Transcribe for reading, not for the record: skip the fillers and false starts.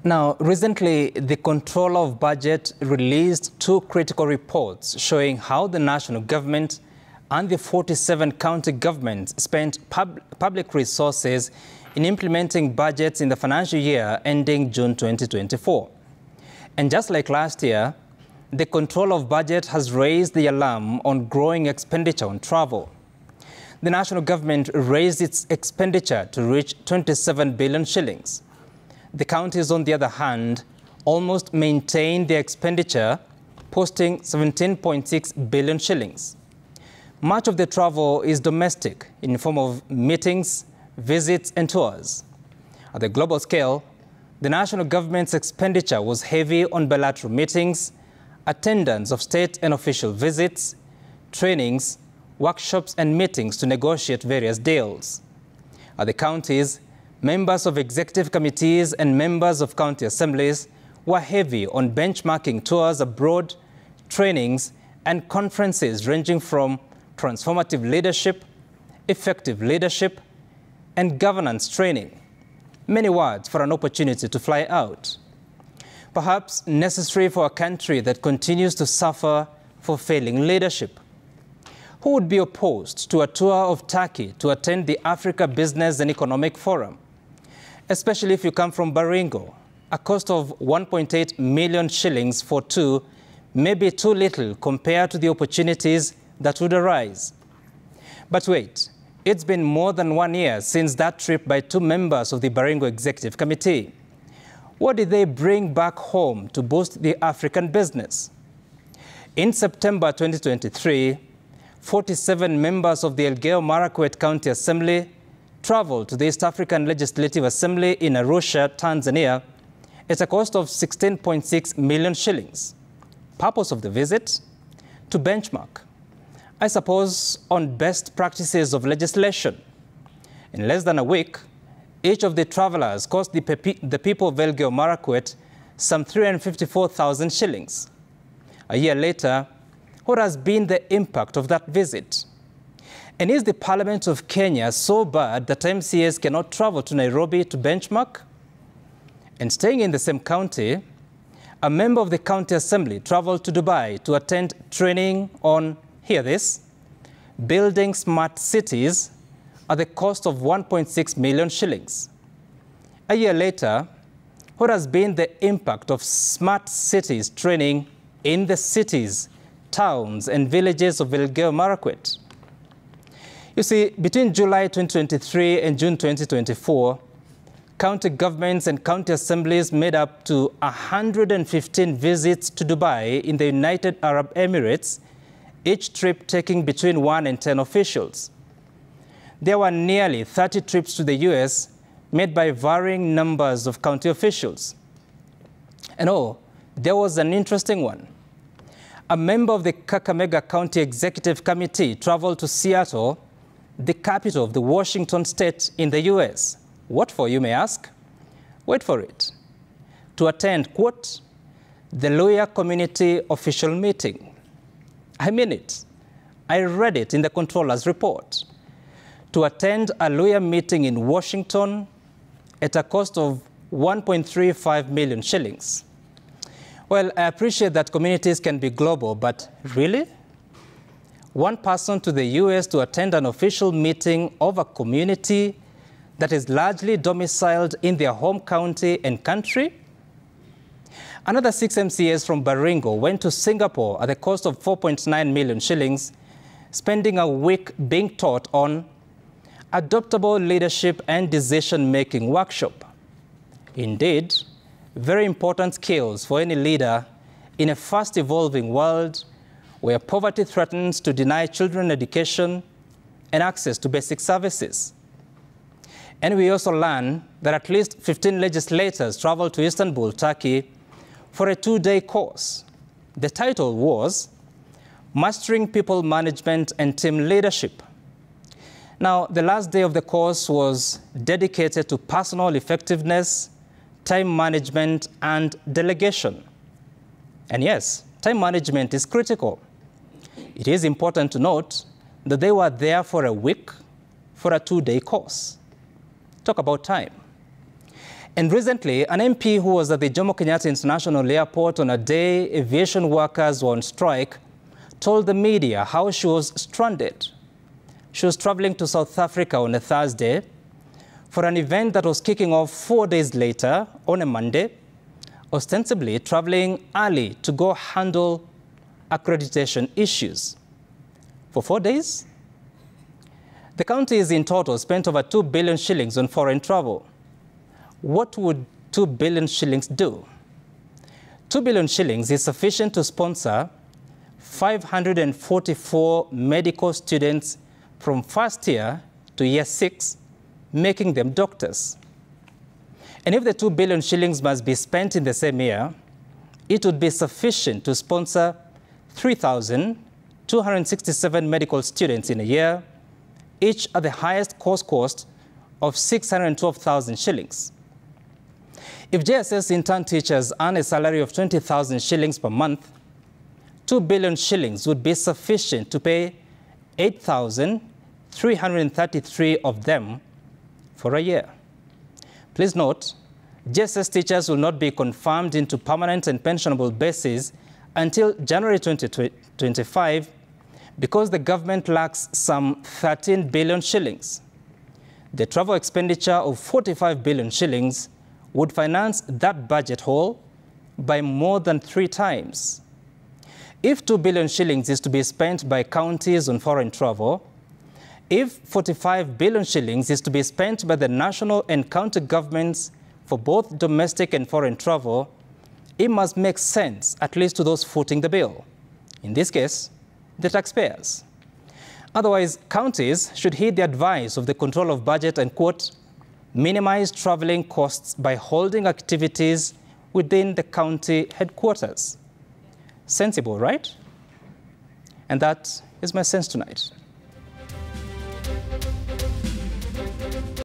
Now, recently, the Controller of Budget released two critical reports showing how the national government and the 47 county governments spent public resources in implementing budgets in the financial year ending June 2024. And just like last year, the Controller of Budget has raised the alarm on growing expenditure on travel. The national government raised its expenditure to reach 27 billion shillings. The counties, on the other hand, almost maintained their expenditure, posting 17.6 billion shillings. Much of the travel is domestic in the form of meetings, visits and tours. At the global scale, the national government's expenditure was heavy on bilateral meetings, attendance of state and official visits, trainings, workshops and meetings to negotiate various deals. At the counties, members of executive committees and members of county assemblies were heavy on benchmarking tours abroad, trainings and conferences ranging from transformative leadership, effective leadership and governance training. Many words for an opportunity to fly out. Perhaps necessary for a country that continues to suffer for failing leadership. Who would be opposed to a tour of Turkey to attend the Africa Business and Economic Forum? Especially if you come from Baringo, a cost of 1.8 million shillings for two may be too little compared to the opportunities that would arise. But wait, it's been more than 1 year since that trip by two members of the Baringo Executive Committee. What did they bring back home to boost the African business? In September 2023, 47 members of the Elgeyo-Marakwet County Assembly traveled to the East African Legislative Assembly in Arusha, Tanzania, at a cost of 16.6 million shillings. Purpose of the visit? To benchmark, I suppose, on best practices of legislation. In less than a week, each of the travelers cost the people of Elgeyo-Marakwet some 354,000 shillings. A year later, what has been the impact of that visit? And is the Parliament of Kenya so bad that MCAs cannot travel to Nairobi to benchmark? And staying in the same county, a member of the county assembly traveled to Dubai to attend training on, hear this, building smart cities at the cost of 1.6 million shillings. A year later, what has been the impact of smart cities training in the cities, towns and villages of Elgeyo-Marakwet? You see, between July 2023 and June 2024, county governments and county assemblies made up to 115 visits to Dubai in the United Arab Emirates, each trip taking between 1 and 10 officials. There were nearly 30 trips to the US made by varying numbers of county officials. And there was an interesting one. A member of the Kakamega County Executive Committee traveled to Seattle, the capital of the Washington state in the US. What for, you may ask? Wait for it. To attend, quote, the Luhya Community Official Meeting. I mean it. I read it in the Controller's report. To attend a Luhya meeting in Washington at a cost of 1.35 million shillings. Well, I appreciate that communities can be global, but really? One person to the US to attend an official meeting of a community that is largely domiciled in their home county and country? Another 6 MCAs from Baringo went to Singapore at the cost of 4.9 million shillings, spending a week being taught on adaptable leadership and decision-making workshop. Indeed, very important skills for any leader in a fast-evolving world where poverty threatens to deny children education and access to basic services. And we also learn that at least 15 legislators traveled to Istanbul, Turkey, for a 2-day course. The title was Mastering People Management and Team Leadership. Now, the last day of the course was dedicated to personal effectiveness, time management, and delegation. And yes, time management is critical. It is important to note that they were there for a week for a 2-day course. Talk about time. And recently, an MP who was at the Jomo Kenyatta International Airport on a day aviation workers were on strike told the media how she was stranded. She was traveling to South Africa on a Thursday for an event that was kicking off 4 days later on a Monday, ostensibly traveling early to go handle accreditation issues. For 4 days, the counties in total spent over 2 billion shillings on foreign travel. What would 2 billion shillings do? 2 billion shillings is sufficient to sponsor 544 medical students from first year to year 6, making them doctors. And if the 2 billion shillings must be spent in the same year, it would be sufficient to sponsor 3,267 medical students in a year, each at the highest cost of 612,000 shillings. If JSS intern teachers earn a salary of 20,000 shillings per month, 2 billion shillings would be sufficient to pay 8,333 of them for a year. Please note, JSS teachers will not be confirmed into permanent and pensionable bases until January 2025 because the government lacks some 13 billion shillings. The travel expenditure of 45 billion shillings would finance that budget hole by more than 3 times. If 2 billion shillings is to be spent by counties on foreign travel, if 45 billion shillings is to be spent by the national and county governments for both domestic and foreign travel, it must make sense, at least to those footing the bill. In this case, the taxpayers. Otherwise, counties should heed the advice of the Control of Budget and, quote, minimize traveling costs by holding activities within the county headquarters. Sensible, right? And that is my sense tonight.